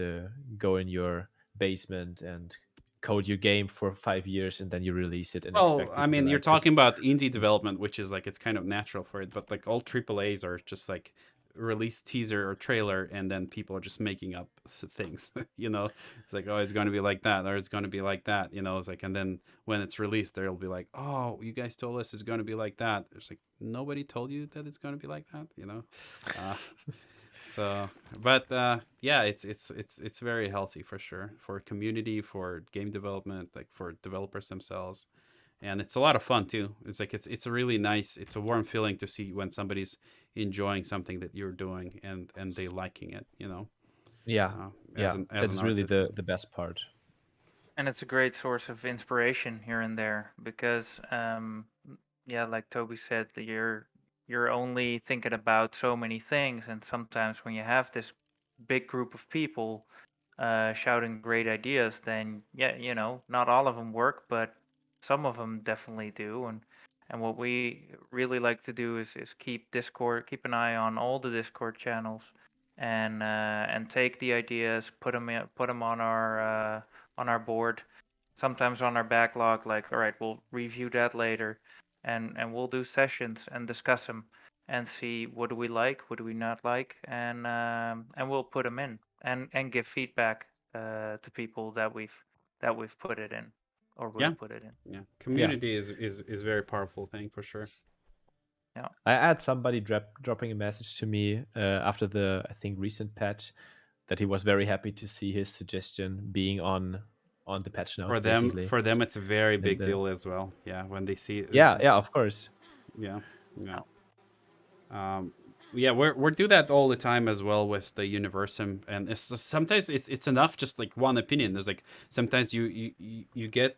go in your basement and code your game for 5 years, and then you release it and Well, expect I people to mean, you're like it. talking about indie development, which is like it's kind of natural for it, but like all triple A's are just like release teaser or trailer, and then people are just making up things. You know, it's like oh, it's going to be like that, or it's going to be like that. You know, it's like, and then when it's released, they'll be like, oh, you guys told us it's going to be like that. It's like nobody told you that it's going to be like that. You know, uh, so, but yeah, it's very healthy for sure for community, for game development, like for developers themselves, and it's a lot of fun too. It's like it's a really nice, it's a warm feeling to see when somebody's enjoying something that you're doing and they liking it, you know, Yeah, as yeah, an that is really artist. the best part. And it's a great source of inspiration here and there because, yeah, like Toby said, that you're only thinking about so many things, and sometimes when you have this big group of people shouting great ideas, then yeah, not all of them work, but some of them definitely do. And what we really like to do is keep an eye on all the Discord channels, and take the ideas, put them on our board, sometimes on our backlog. Like, all right, we'll review that later, and we'll do sessions and discuss them and see what do we like, what do we not like, and we'll put them in and give feedback to people that we've put it in or will Yeah, put it in. yeah. Yeah, Community is very powerful thing for sure. Yeah. I had somebody dropping a message to me after the, I think, recent patch, that he was very happy to see his suggestion being on the patch notes, basically. For them, it's a very And big deal as well. Yeah, when they see, yeah, of course. yeah, yeah. Yeah. Um, yeah, we do that all the time as well with the Universum, and it's just, sometimes it's enough just like one opinion. There's like sometimes you get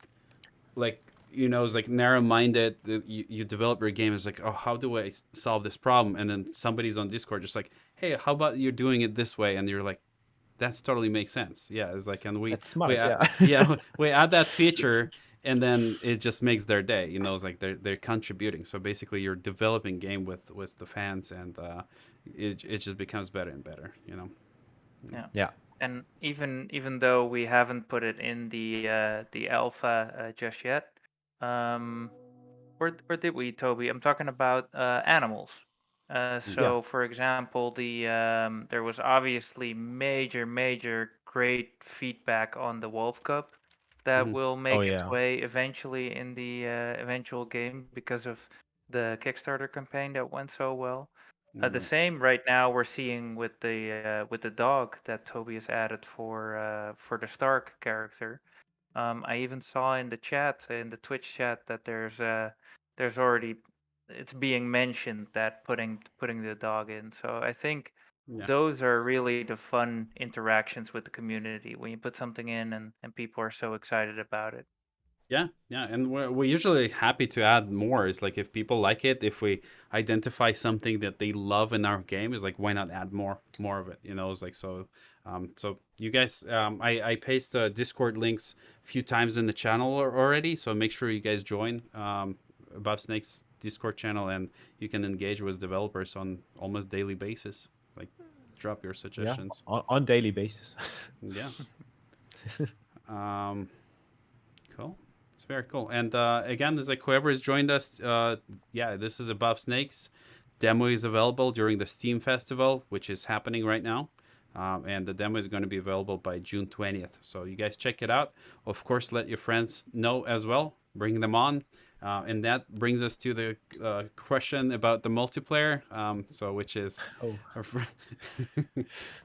like it's like narrow-minded. You develop your game. It's like oh, how do I solve this problem? And then somebody's on Discord just like hey, how about you're doing it this way? And you're like that's totally makes sense. Yeah, it's like, and That's we smart. add, Yeah. yeah, we add that feature, and then it just makes their day. It's like they're contributing. So basically, you're developing game with the fans, and it just becomes better and better. Yeah. Yeah. And even though we haven't put it in the alpha just yet, um, where did we, Toby? I'm talking about animals. Yeah. So, for example, there was obviously major great feedback on the Wolf Cup that Mm-hmm. will Oh make its yeah. way eventually in the eventual game because of the Kickstarter campaign that went so well. The Mm-hmm. same right now we're seeing with the dog that Toby has added for the Stark character. I even saw in the chat, in the Twitch chat, that there's already it's being mentioned that putting the dog in. So I think Yeah. those are really the fun interactions with the community when you put something in and people are so excited about it. Yeah, yeah, and we're usually happy to add more. It's like if people like it, if we identify something that they love in our game, is like why not add more of it? It's like so. So you guys, I paste Discord links a few times in the channel already, so make sure you guys join Above Snake's Discord channel, and you can engage with developers on almost daily basis. Like drop your Yeah. suggestions. On daily basis. Yeah. Um, Cool. It's very cool. And again, there's like whoever has joined us, yeah, this is Above Snakes. Demo is available during the Steam Festival, which is happening right now. And the demo is going to be available by June 20th. So you guys check it out. Of course, let your friends know as well. Bring them on. And that brings us to the question about the multiplayer. Which is, Oh.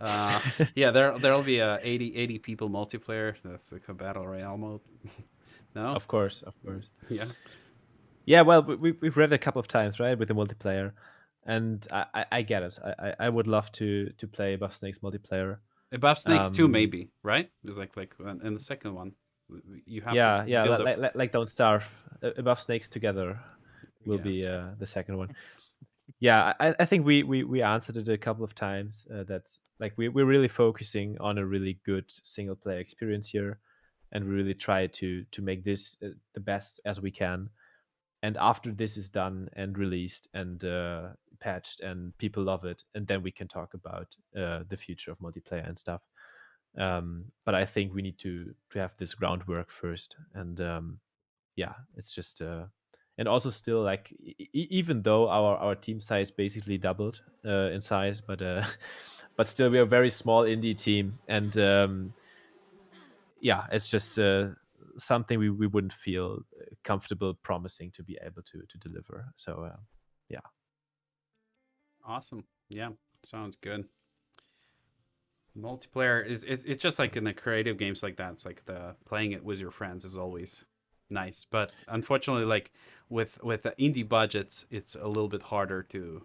uh, yeah, there'll be a 80 people multiplayer. That's like a battle royale mode. No? Of course. Of course. Yeah. Yeah. Well, we've read it a couple of times, right, with the multiplayer, and I get it. I would love to play Buff Snakes multiplayer. Above Snakes 2 Um. maybe, right? It's like in the second one. You have to Yeah. Yeah. build a Like Don't Starve. Above Snakes Together will be yes. the second one. Yeah, I think we answered it a couple of times, that like we're really focusing on a really good single player experience here, and we really try to make this the best as we can. And after this is done and released and patched and people love it, and then we can talk about the future of multiplayer and stuff. But I think we need to have this groundwork first. And yeah, it's just and also still like even though our team size basically doubled in size, but but still we are a very small indie team. And yeah, it's just something we wouldn't feel comfortable promising to be able to deliver. So yeah. Awesome. Yeah. Sounds good. Multiplayer is it's just like in the creative games like that. It's like the playing it with your friends is always nice. But unfortunately, like with the indie budgets, it's a little bit harder to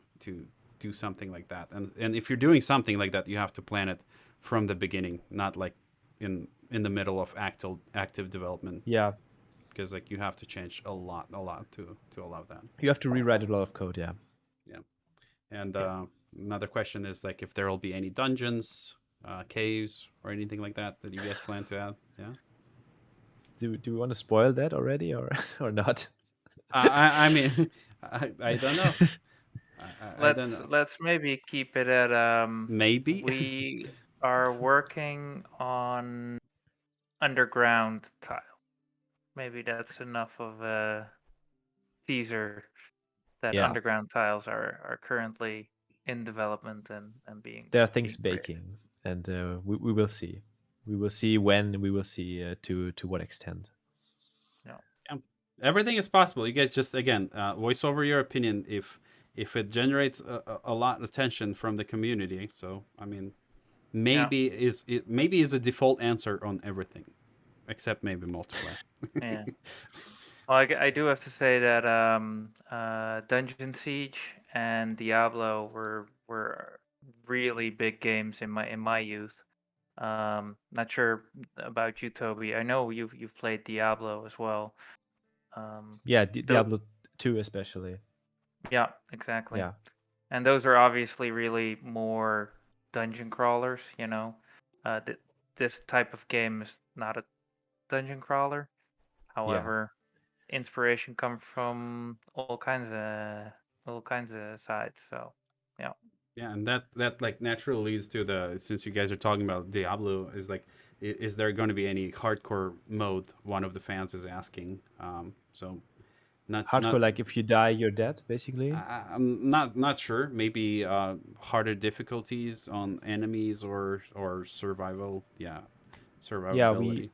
do something like that. And if you're doing something like that, you have to plan it from the beginning, not like in the middle of active development, Yeah, because like you have to change a lot to allow that. you have to rewrite a lot of code. Yeah. Yeah. And Yeah. another question is like if there will be any dungeons, caves, or anything like that you guys plan to add. Yeah. Do we want to spoil that already, or or not? I mean, I don't know. I don't know. Let's maybe keep it at Maybe. we are working on underground tile. Maybe that's enough of a teaser that Yeah, underground tiles are currently in development and there are being things created. baking, and we will see. We will see when. We will see to what extent. Yeah. Yeah. Everything is possible. You guys just again voice over your opinion if it generates a lot of attention from the community. So I mean, Yeah. maybe is a default answer on everything except maybe multiplayer. Yeah. Well, I do have to say that Dungeon Siege and Diablo were really big games in my youth. Not sure about you, Toby. I know you've played Diablo as well. Um, Yeah, though, Diablo 2 especially. yeah, exactly. Yeah. And those are obviously really more dungeon crawlers, you know. this type of game is not a dungeon crawler. Yeah, However, inspiration comes from all kinds of sides. So yeah, Yeah, and that like naturally leads to the, since you guys are talking about Diablo, is like, is there going to be any hardcore mode? One of the fans is asking. So not hardcore, like if you die, you're dead, basically. I'm not sure. Maybe harder difficulties on enemies or survival. Yeah, Yeah, we survivability.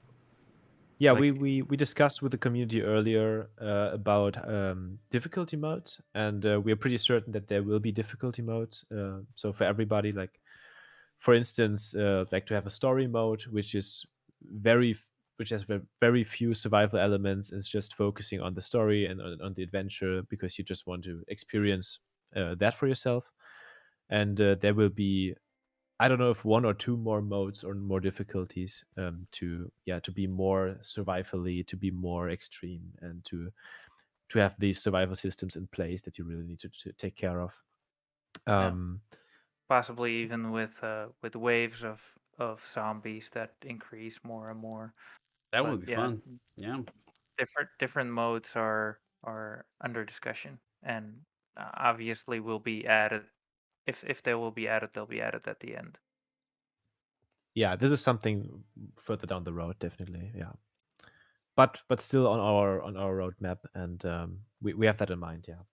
yeah we Like, we we discussed with the community earlier about difficulty modes, and we are pretty certain that there will be difficulty modes. So for everybody, like for instance, like to have a story mode, which has very few survival elements, and it's just focusing on the story and on the adventure because you just want to experience that for yourself. And there will be, I don't know if one or two more modes or more difficulties, to be more survivally, to be more extreme, and to have these survival systems in place that you really need to take care of. yeah, Um, possibly even with waves of zombies that increase more and more. that But would be yeah, fun. Yeah. different modes are under discussion, and obviously will be added. If they will be added, they'll be added at the end. yeah, this is something further down the road, definitely. Yeah, but still on our roadmap, and we have that in mind. Yeah,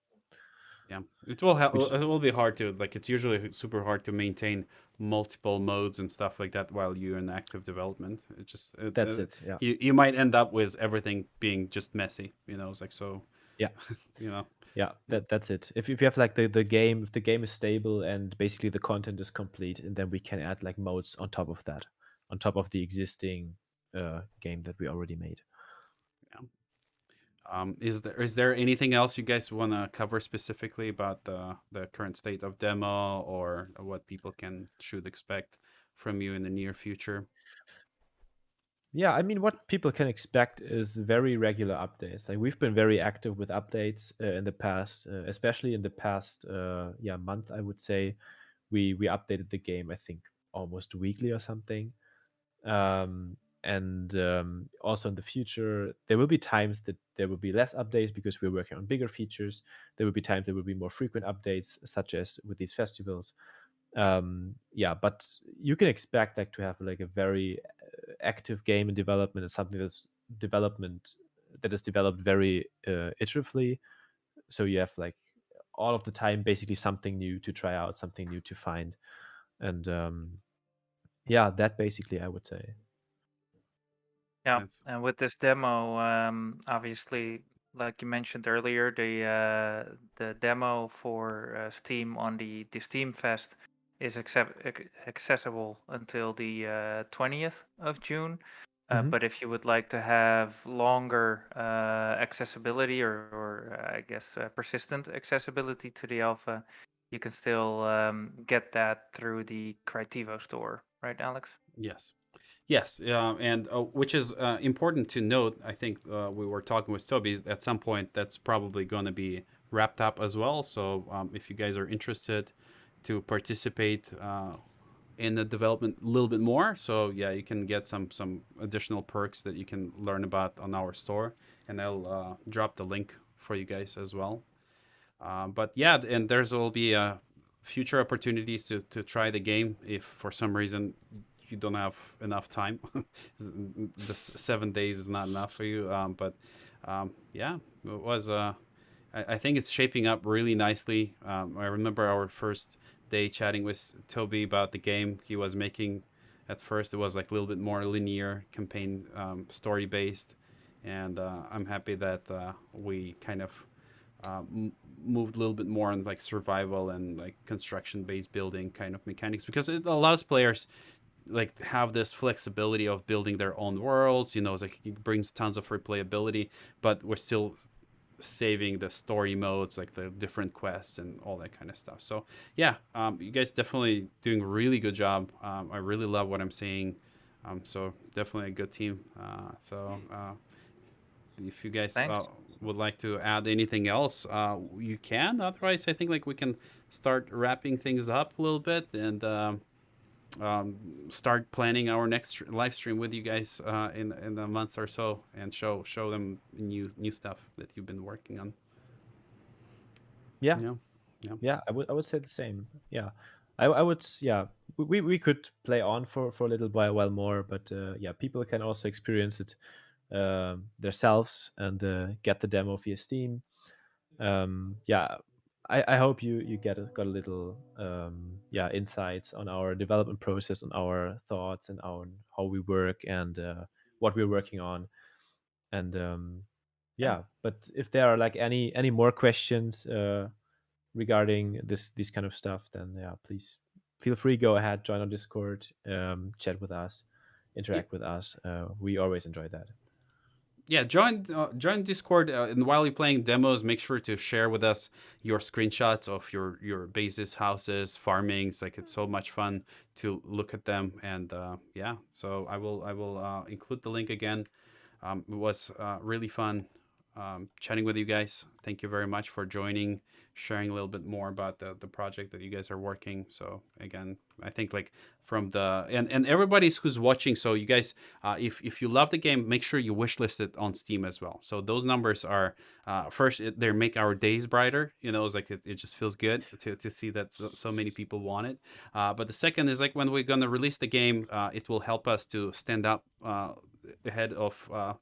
Yeah, which it will be hard to, like, it's usually super hard to maintain multiple modes and stuff like that while you're in active development. It just that's it. Yeah, you might end up with everything being just messy. It's like, so, yeah. you know. Yeah, Yeah, that's it. If you have like the game, if the game is stable and basically the content is complete, and then we can add like modes on top of that, on top of the existing game that we already made. yeah. Is there anything else you guys want to cover specifically about the current state of demo, or what people should expect from you in the near future? Yeah, I mean, what people can expect is very regular updates. Like we've been very active with updates in the past, especially in the past month. I would say we updated the game. I think almost weekly or something. And Also in the future, there will be times that there will be less updates because we're working on bigger features. There will be times there will be more frequent updates, such as with these festivals. Yeah, but you can expect like to have like a very active game in development and something that is developed very iteratively. So you have like all of the time basically something new to try out, something new to find, and yeah, that basically I would say. Yeah, That's and with this demo, obviously, like you mentioned earlier, the demo for Steam on the Steam Fest is accessible until the 20th of June. Hmm. But if you would like to have longer accessibility or I guess persistent accessibility to the alpha, you can still get that through the Critivo store, right, Alex? Yes. Yes, and which is important to note. I think we were talking with Toby. At some point, that's probably going to be wrapped up as well. So if you guys are interested to participate in the development a little bit more, so yeah, you can get some additional perks that you can learn about on our store, and I'll drop the link for you guys as well. But yeah, and there's will be future opportunities to try the game if for some reason you don't have enough time. The 7 days is not enough for you. But yeah, it was. I think it's shaping up really nicely. I remember our first day chatting with Toby about the game. He was making, at first it was like a little bit more linear campaign, story based, and I'm happy that we kind of moved a little bit more on like survival and like construction based building kind of mechanics, because it allows players like have this flexibility of building their own worlds. It's like it brings tons of replayability, but we're still saving the story modes, like the different quests and all that kind of stuff. So yeah, you guys definitely doing a really good job. I really love what I'm seeing. So definitely a good team. If you guys Thanks. would like to add anything else, you can. Otherwise, I think like we can start wrapping things up a little bit. And start planning our next live stream with you guys in a month or so, and show them new stuff that you've been working on. Yeah, Yeah, yeah, yeah, I would say the same. Yeah, I would. Yeah, we could play on for a little while more, but yeah, people can also experience it themselves and get the demo via Steam. Yeah, I hope you got a little yeah, insights on our development process, on our thoughts, and on how we work, and what we're working on. And Yeah. yeah, but if there are like any more questions regarding this kind of stuff, then yeah, please feel free, go ahead, join our Discord, chat with us, yeah. interact with us. We always enjoy that. Yeah, join Discord, and while you're playing demos, make sure to share with us your screenshots of your bases, houses, farmings. Like, it's so much fun to look at them, and yeah. So I will include the link again. It was really fun chatting with you guys. Thank you very much for joining, sharing a little bit more about the project that you guys are working. So again, I think like from the and everybody's who's watching. So you guys, if you love the game, make sure you wishlist it on Steam as well. So those numbers are first, they make our days brighter. You know, it's like it just feels good to see that so many people want it. But the second is like when we're gonna release the game, it will help us to stand up ahead of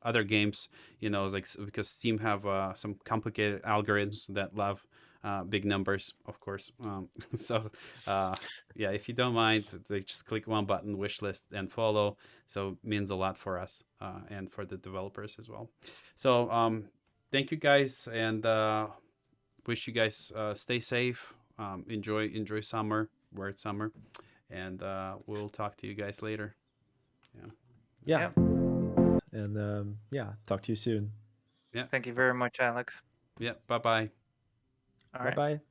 other games. You know, like because Steam have some complicated algorithms that love big numbers, of course. So uh, yeah, if you don't mind, they just click one button, wish list, and follow. So it means a lot for us and for the developers as well. So thank you guys, and wish you guys stay safe. Enjoy summer, where it's summer, and we'll talk to you guys later. Yeah, Yeah, Yeah. and yeah, talk to you soon. yeah, Thank you very much, Alex. yeah. Bye bye. All Bye right. bye.